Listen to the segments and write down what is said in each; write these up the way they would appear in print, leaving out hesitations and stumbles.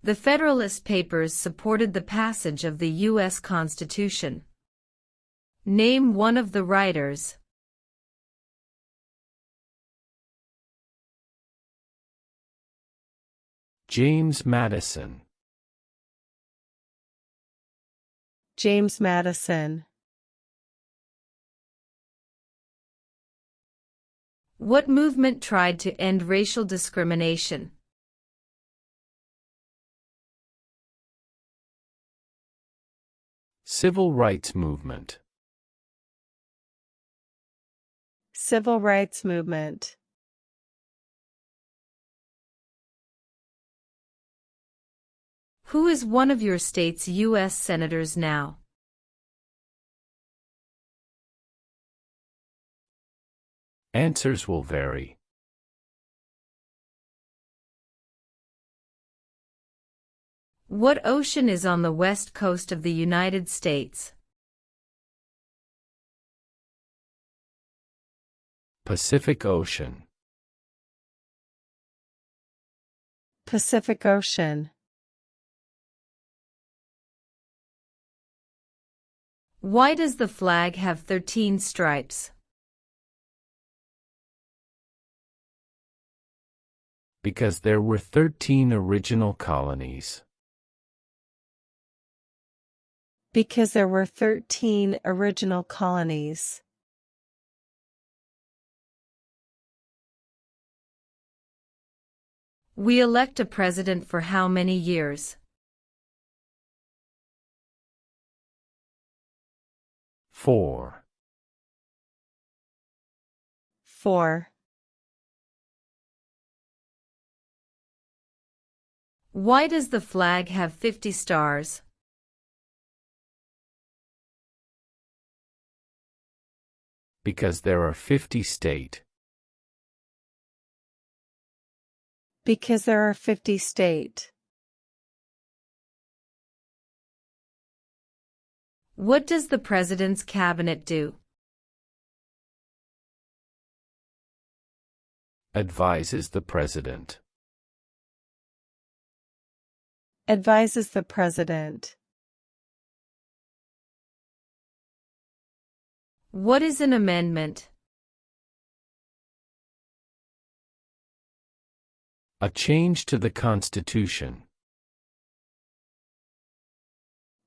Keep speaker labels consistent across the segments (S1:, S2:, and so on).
S1: The Federalist Papers supported the passage of the U.S. Constitution. Name one of the writers.
S2: James Madison.
S3: James Madison.
S1: What movement tried to end racial discrimination?
S2: Civil rights movement.
S3: Civil rights movement.
S1: Who is one of your state's U.S. senators now?
S2: Answers will vary.
S1: What ocean is on the west coast of the United States?
S2: Pacific Ocean.
S3: Pacific Ocean.
S1: Why does the flag have 13 stripes?
S2: Because there were 13 original colonies.
S3: Because there were 13 original colonies.
S1: We elect a president for how many years?
S2: 4.
S3: 4.
S1: Why does the flag have 50 stars?
S2: Because there are 50 states.
S3: Because there are 50 states.
S1: What does the president's cabinet do?
S2: Advises the president.
S3: Advises the president.
S1: What is an amendment?
S2: A change to the Constitution.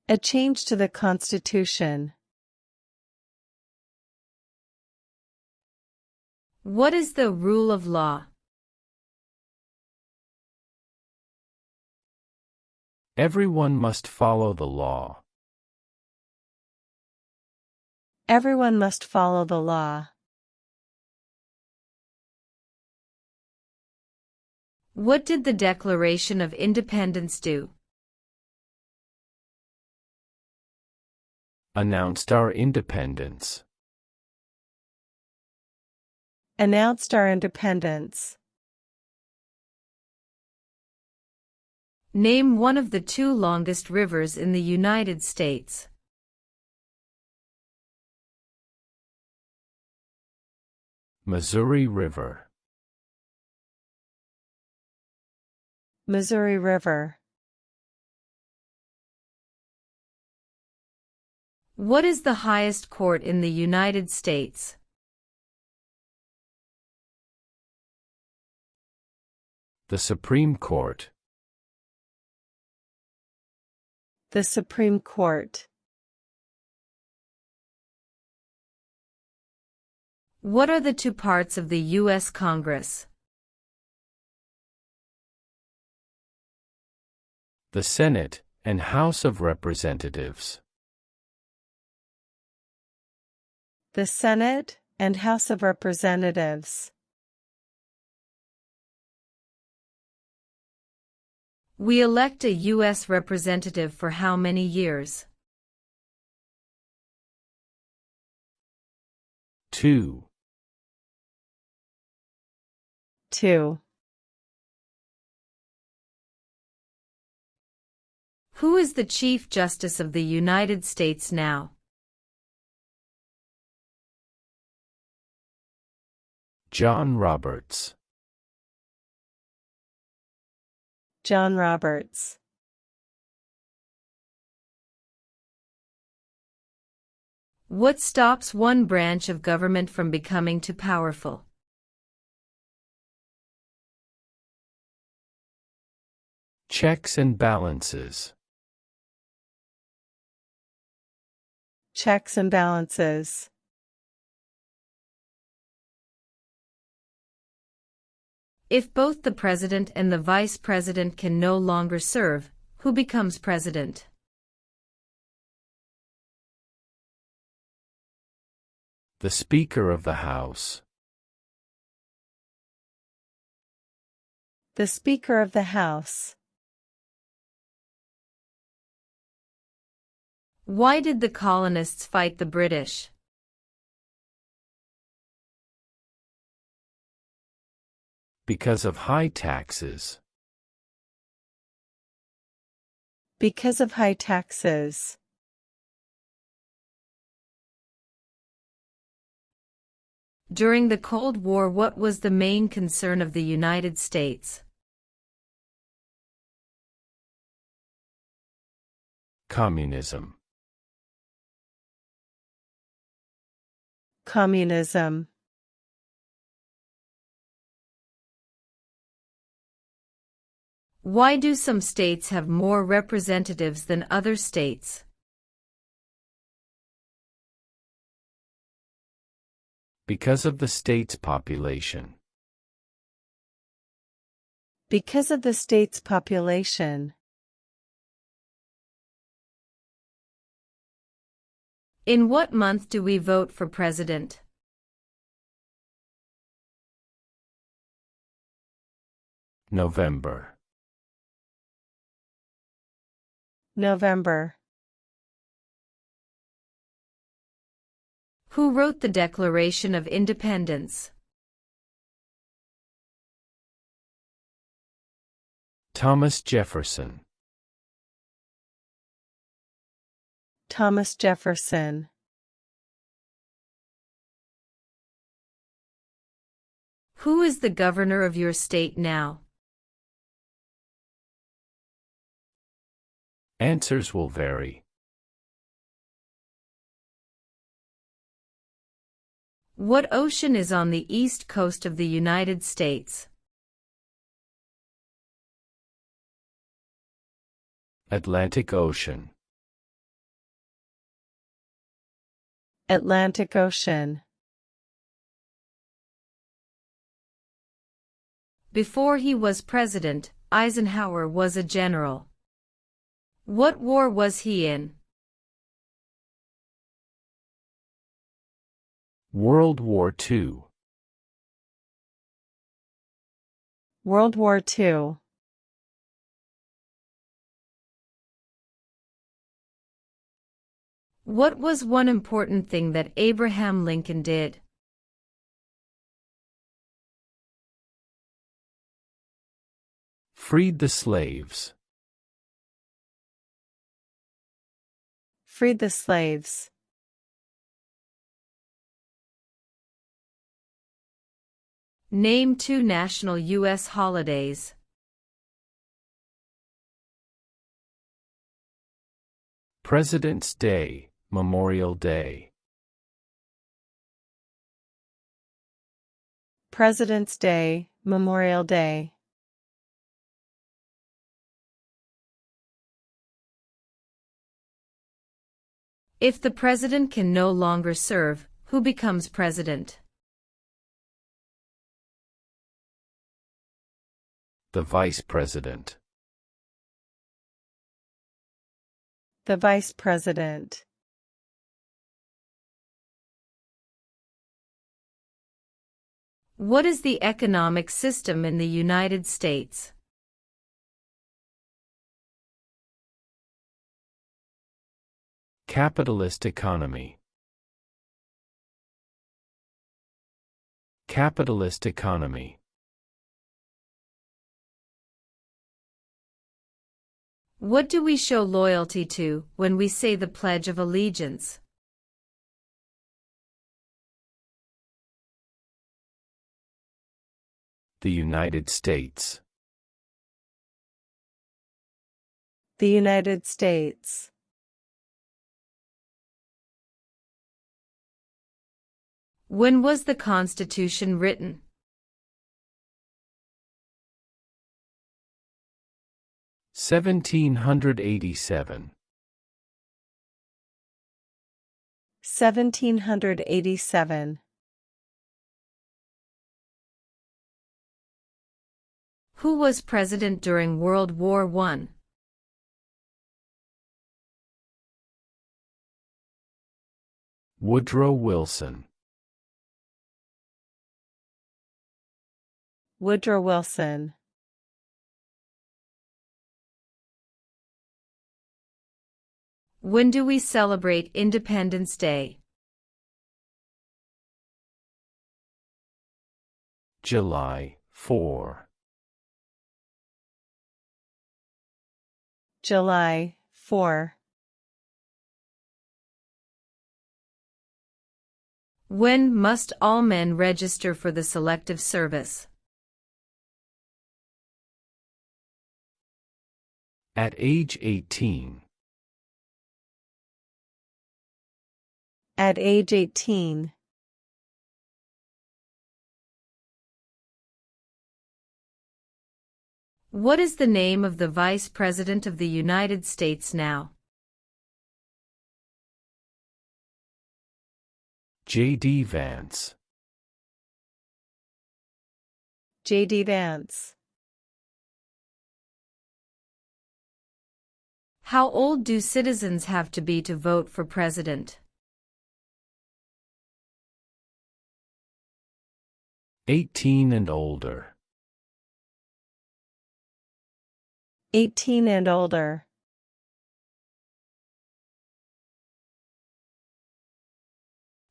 S3: A change to the Constitution.
S1: What is the rule of law?
S2: Everyone must follow the law.
S3: Everyone must follow the law.
S1: What did the Declaration of Independence do?
S2: Announced our independence.
S3: Announced our independence.
S1: Name one of the 2 longest rivers in the United States.
S2: Missouri River.
S3: Missouri River.
S1: What is the highest court in the United States?
S2: The Supreme Court.
S3: The Supreme Court.
S1: What are the 2 parts of the U.S. Congress?
S2: The Senate and House of Representatives.
S3: The Senate and House of Representatives.
S1: We elect a U.S. representative for how many years?
S2: 2.
S3: 2.
S1: Who is the Chief Justice of the United States now?
S2: John Roberts.
S3: John Roberts.
S1: What stops one branch of government from becoming too powerful?
S2: Checks and balances.
S3: Checks and balances.
S1: If both the president and the vice president can no longer serve, who becomes president?
S2: The Speaker of the House.
S3: The Speaker of the House.
S1: Why did the colonists fight the British?
S2: Because of high taxes.
S3: Because of high taxes.
S1: During the Cold War, what was the main concern of the United States?
S2: Communism.
S3: Communism.
S1: Why do some states have more representatives than other states?
S2: Because of the state's population.
S3: Because of the state's population.
S1: In what month do we vote for president?
S2: November.
S3: November.
S1: Who wrote the Declaration of Independence?
S2: Thomas Jefferson.
S3: Thomas Jefferson.
S1: Who is the governor of your state now?
S2: Answers will vary.
S1: What ocean is on the east coast of the United States?
S2: Atlantic Ocean.
S3: Atlantic Ocean.
S1: Before he was president, Eisenhower was a general. What war was he in?
S2: World War II.
S3: World War II.
S1: What was one important thing that Abraham Lincoln did?
S2: Freed the slaves.
S3: Freed the slaves.
S1: Name 2 national U.S. holidays.
S2: President's Day, Memorial Day.
S3: President's Day, Memorial Day.
S1: If the president can no longer serve, who becomes president?
S2: The Vice President.
S3: The Vice President.
S1: What is the economic system in the United States?
S2: Capitalist economy. Capitalist economy.
S1: What do we show loyalty to when we say the Pledge of Allegiance?
S2: The United States.
S3: The United States.
S1: When was the Constitution written?
S2: 1787.
S3: 1787.
S1: Who was president during World War I?
S2: Woodrow Wilson.
S3: Woodrow Wilson.
S1: When do we celebrate Independence Day?
S2: July 4.
S3: July 4.
S1: When must all men register for the Selective Service?
S2: At age 18.
S3: At age 18.
S1: What is the name of the Vice President of the United States now?
S2: J.D. Vance.
S3: J.D. Vance.
S1: How old do citizens have to be to vote for president?
S2: 18 and older.
S3: 18 and older.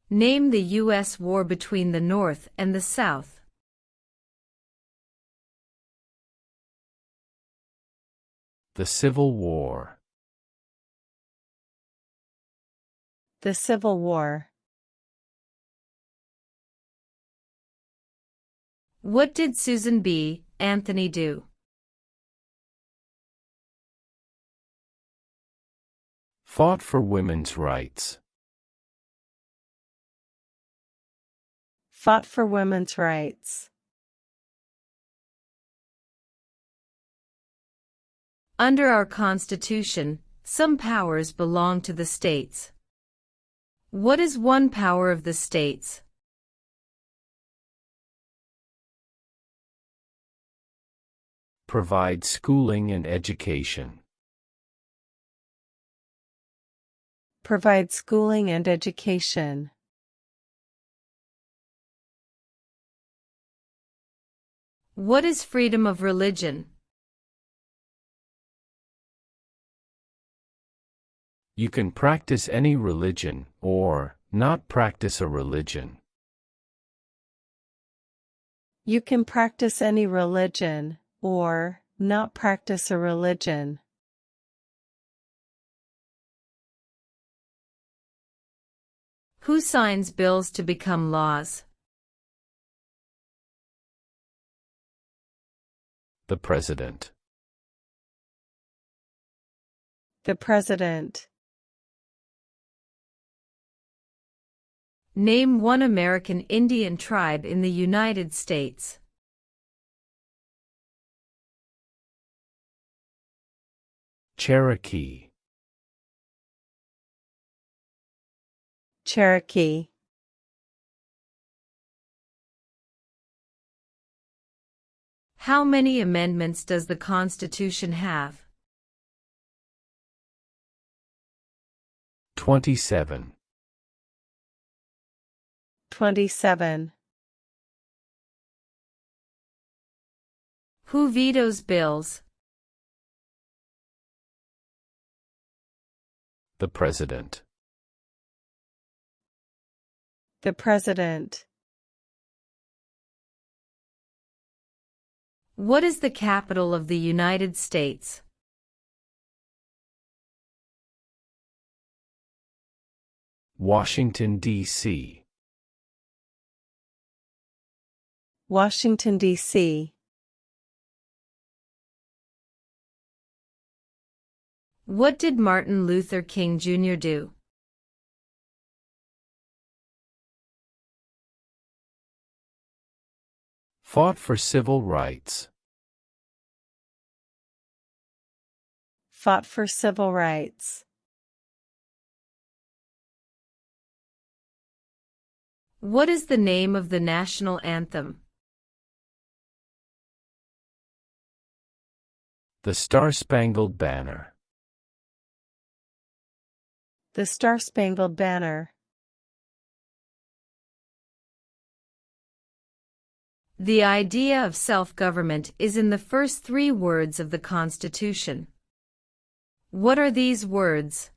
S1: Name the U.S. war between the North and the South.
S2: The Civil War.
S3: The Civil War.
S1: What did Susan B. Anthony do?
S2: Fought for women's rights.
S3: Fought for women's rights.
S1: Under our Constitution, some powers belong to the states. What is one power of the states?
S2: Provide schooling and education.
S3: Provide schooling and education.
S1: What is freedom of religion?
S2: You can practice any religion, or not practice a religion.
S3: You can practice any religion, or not practice a religion.
S1: Who signs bills to become laws?
S2: The President.
S3: The President.
S1: Name one American Indian tribe in the United States.
S2: Cherokee.
S3: Cherokee.
S1: How many amendments does the Constitution have?
S2: 27.
S3: 27.
S1: Who vetoes bills?
S2: The President.
S3: The President.
S1: What is the capital of the United States?
S2: Washington, D.C.
S3: Washington, D.C.
S1: What did Martin Luther King Jr. do?
S2: Fought for civil rights.
S3: Fought for civil rights.
S1: What is the name of the national anthem?
S2: The Star-Spangled Banner.
S3: The Star-Spangled Banner.
S1: The idea of self-government is in the first 3 words of the Constitution. What are these words?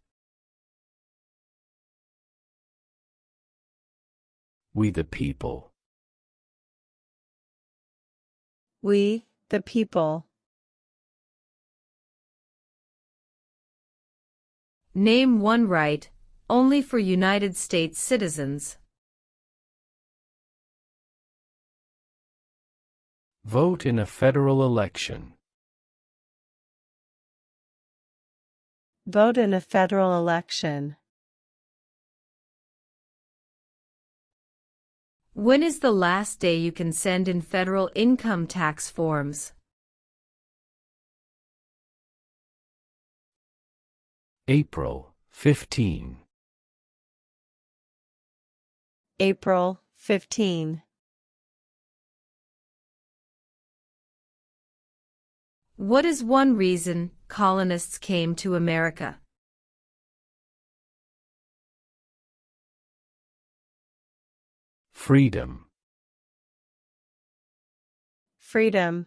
S2: We the people.
S3: We, the people.
S1: Name one right, only for United States citizens.
S2: Vote in a federal election.
S3: Vote in a federal election.
S1: When is the last day you can send in federal income tax forms?
S2: April 15.
S3: April 15.
S1: What is one reason colonists came to America?
S2: Freedom.
S3: Freedom.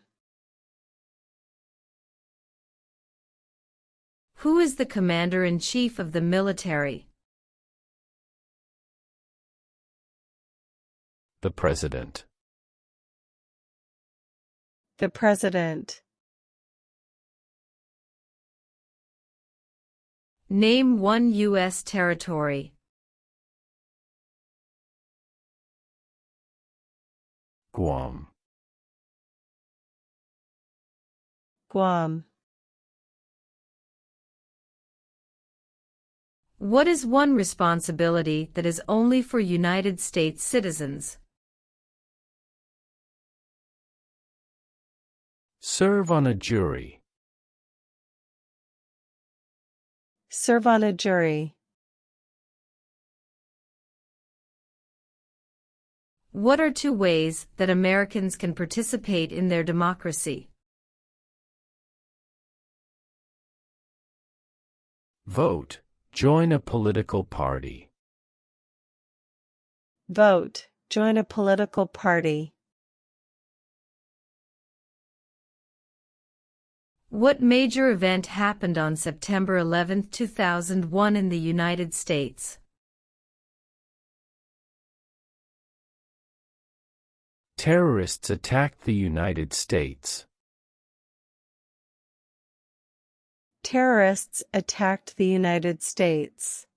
S1: Who is the commander-in-chief of the military?
S2: The President.
S3: The President.
S1: Name one U.S. territory.
S2: Guam.
S3: Guam.
S1: What is one responsibility that is only for United States citizens?
S2: Serve on a jury.
S3: Serve on a jury.
S1: What are 2 ways that Americans can participate in their democracy?
S2: Vote. Join a political party.
S3: Vote. Join a political party.
S1: What major event happened on September 11, 2001 in the United States?
S2: Terrorists attacked the United States.
S3: Terrorists attacked the United States.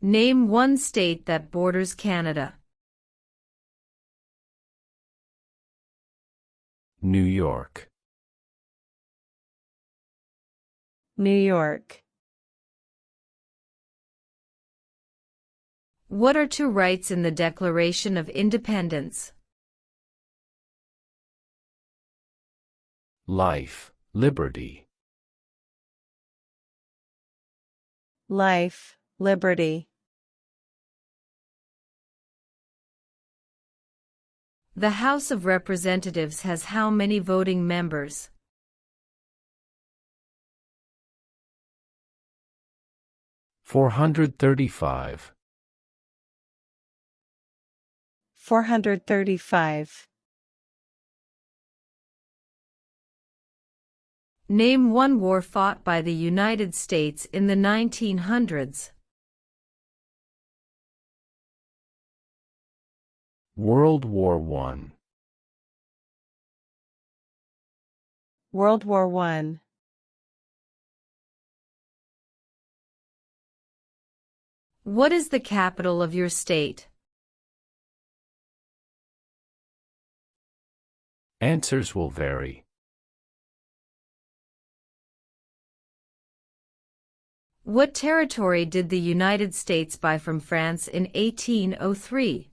S1: Name one state that borders Canada.
S2: New York.
S3: New York.
S1: What are 2 rights in the Declaration of Independence?
S2: Life, liberty.
S3: Life, liberty.
S1: The House of Representatives has how many voting members?
S2: 435.
S3: 435.
S1: Name one war fought by the United States in the 1900s.
S2: World War I.
S3: World War I.
S1: What is the capital of your state?
S2: Answers will vary.
S1: What territory did the United States buy from France in 1803?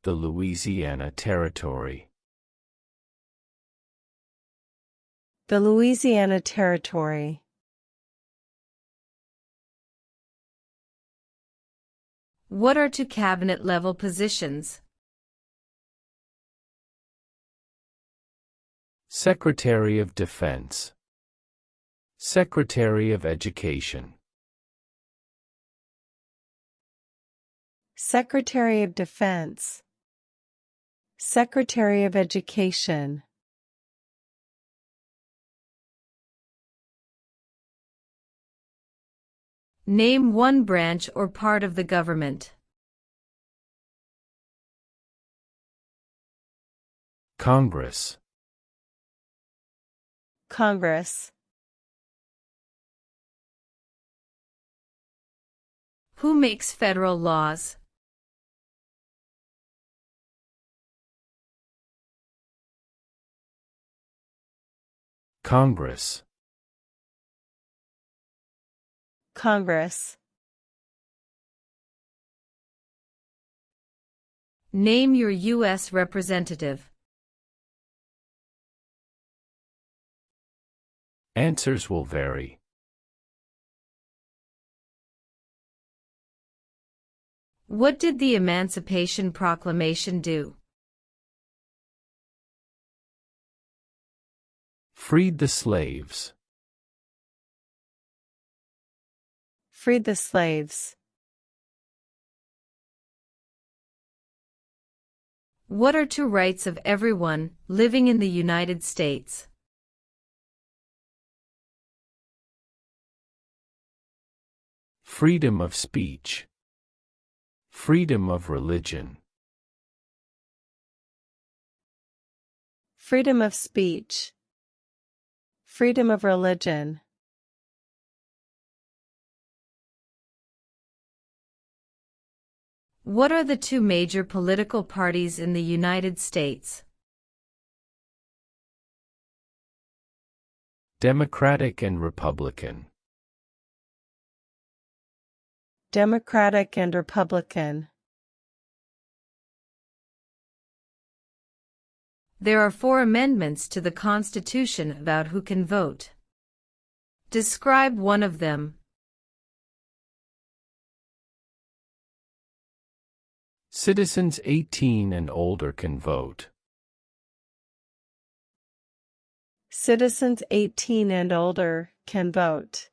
S2: The Louisiana Territory.
S3: The Louisiana Territory.
S1: What are two cabinet-level positions?
S2: Secretary of Defense. Secretary of Education.
S3: Secretary of Defense. Secretary of Education.
S1: Name one branch or part of the government.
S2: Congress.
S3: Congress.
S1: Who makes federal laws?
S2: Congress.
S3: Congress.
S1: Name your U.S. representative.
S2: Answers will vary.
S1: What did the Emancipation Proclamation do?
S2: Freed the slaves.
S3: Freed the slaves.
S1: What are two rights of everyone living in the United States?
S2: Freedom of speech. Freedom of religion.
S3: Freedom of speech. Freedom of religion.
S1: What are the two major political parties in the United States?
S2: Democratic and Republican.
S3: Democratic and Republican.
S1: There are 4 amendments to the Constitution about who can vote. Describe one of them.
S2: Citizens 18 and older can vote.
S3: Citizens 18 and older can vote.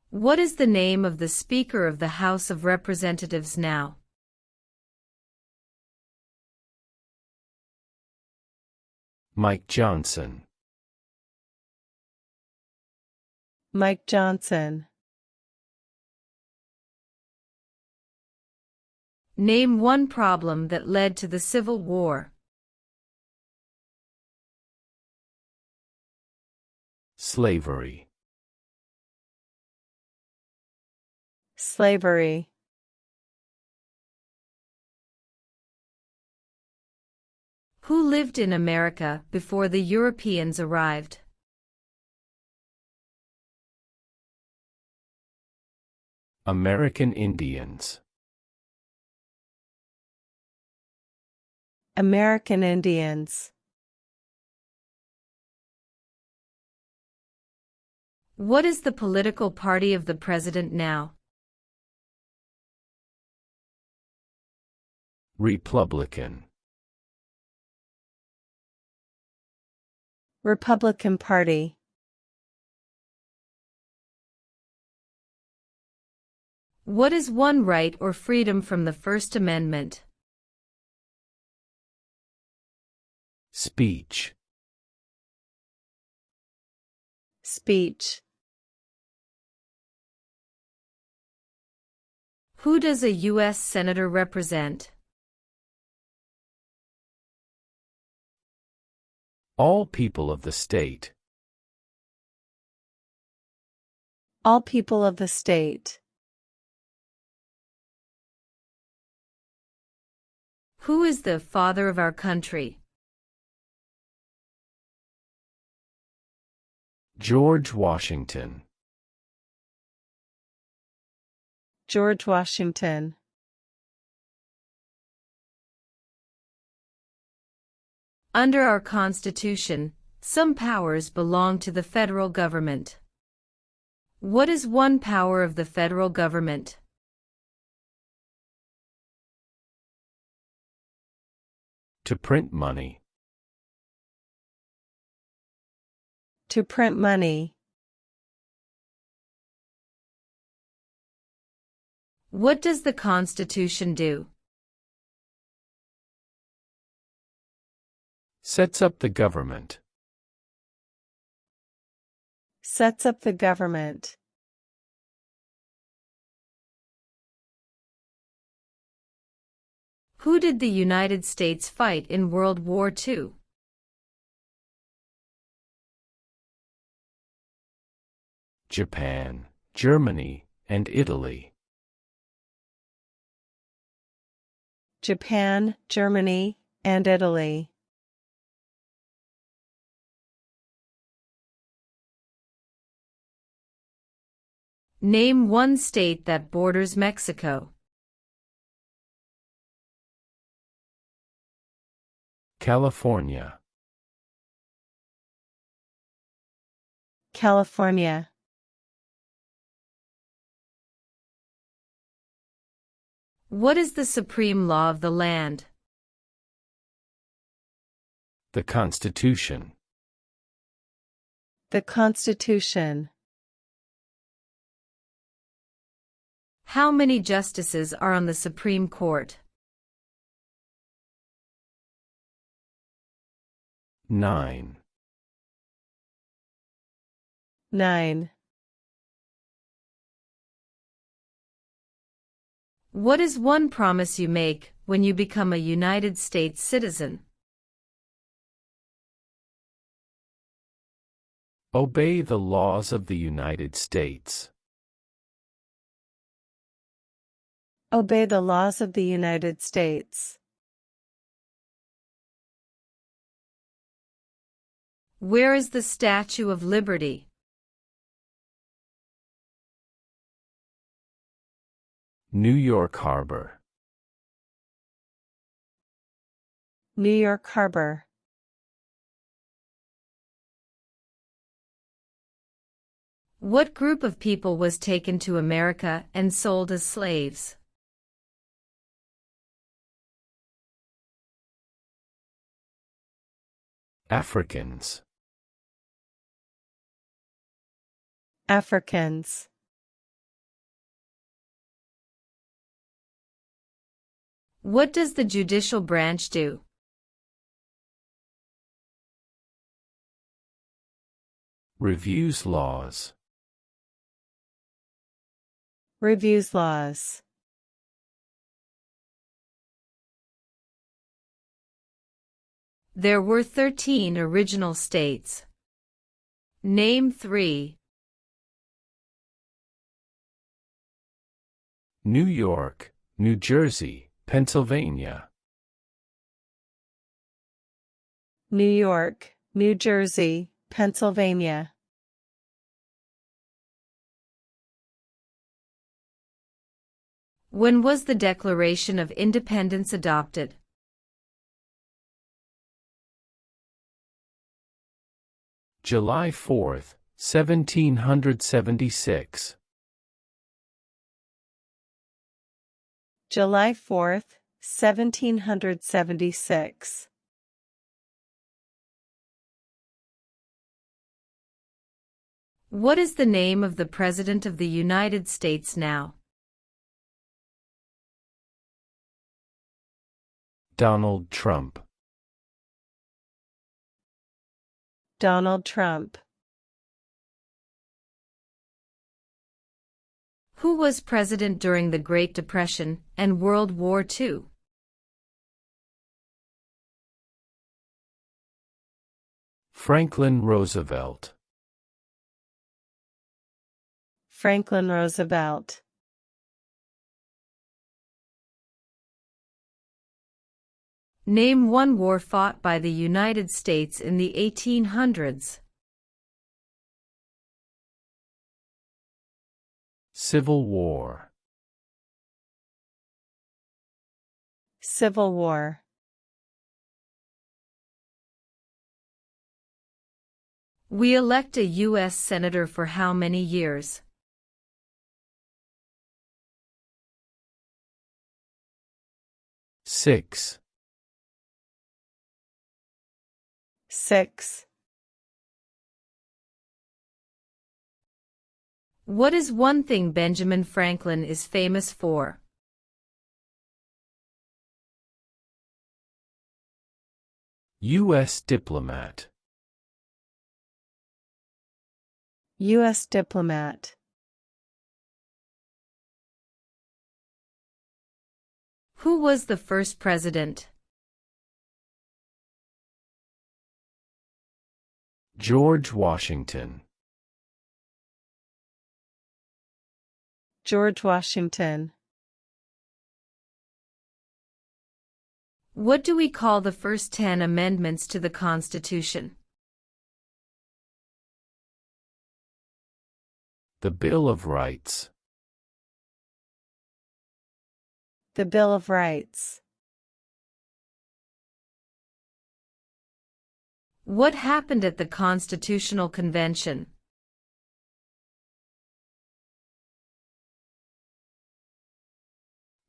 S1: What is the name of the Speaker of the House of Representatives now?
S2: Mike Johnson.
S3: Mike Johnson.
S1: Name one problem that led to the Civil War.
S2: Slavery.
S3: Slavery.
S1: Who lived in America before the Europeans arrived?
S2: American Indians.
S3: American Indians.
S1: What is the political party of the president now?
S2: Republican.
S3: Republican Party.
S1: What is one right or freedom from the First Amendment?
S2: Speech.
S3: Speech.
S1: Who does a U.S. Senator represent?
S2: All people of the state.
S3: All people of the state.
S1: Who is the father of our country?
S2: George Washington.
S3: George Washington.
S1: Under our Constitution, some powers belong to the federal government. What is one power of the federal government?
S2: To print money.
S3: To print money.
S1: What does the Constitution do?
S2: Sets up the government.
S3: Sets up the government.
S1: Who did the United States fight in World War II?
S2: Japan, Germany, and Italy.
S3: Japan, Germany, and Italy.
S1: Name one state that borders Mexico.
S2: California.
S3: California.
S1: What is the supreme law of the land?
S2: The Constitution.
S3: The Constitution.
S1: How many justices are on the Supreme Court?
S2: 9.
S3: 9.
S1: What is one promise you make when you become a United States citizen?
S2: Obey the laws of the United States.
S3: Obey the laws of the United States.
S1: Where is the Statue of Liberty?
S2: New York Harbor.
S3: New York Harbor.
S1: What group of people was taken to America and sold as slaves?
S2: Africans.
S3: Africans.
S1: What does the judicial branch do?
S2: Reviews laws.
S3: Reviews laws.
S1: There were 13 original states. Name 3.
S2: New York, New Jersey, Pennsylvania.
S3: New York, New Jersey, Pennsylvania.
S1: When was the Declaration of Independence adopted?
S2: July 4, 1776.
S3: July 4, 1776.
S1: What is the name of the President of the United States now?
S2: Donald Trump.
S3: Donald Trump.
S1: Who was president during the Great Depression and World War II?
S2: Franklin Roosevelt.
S3: Franklin Roosevelt.
S1: Name one war fought by the United States in the 1800s.
S2: Civil War.
S3: Civil War.
S1: We elect a U.S. Senator for how many years?
S2: Six.
S3: 6.
S1: What is one thing Benjamin Franklin is famous for?
S2: U.S. diplomat.
S3: U.S. diplomat.
S1: Who was the first president?
S2: George Washington.
S3: George Washington.
S1: What do we call the first 10 amendments to the Constitution?
S2: The Bill of Rights.
S3: The Bill of Rights.
S1: What happened at the Constitutional Convention?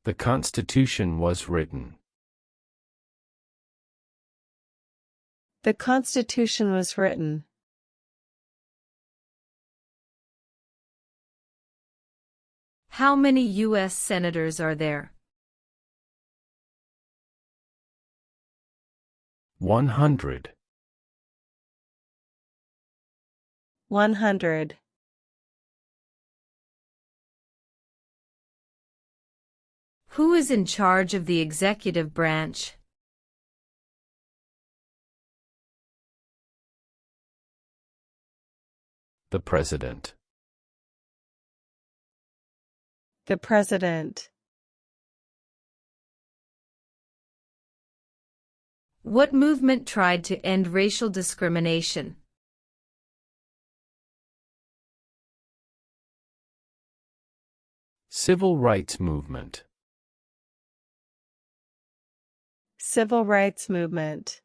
S2: The Constitution was written.
S3: The Constitution was written.
S1: How many U.S. senators are there?
S2: 100.
S3: 100.
S1: Who is in charge of the executive branch?
S2: The President.
S3: The President.
S1: What movement tried to end racial discrimination?
S2: Civil rights movement.
S3: Civil rights movement.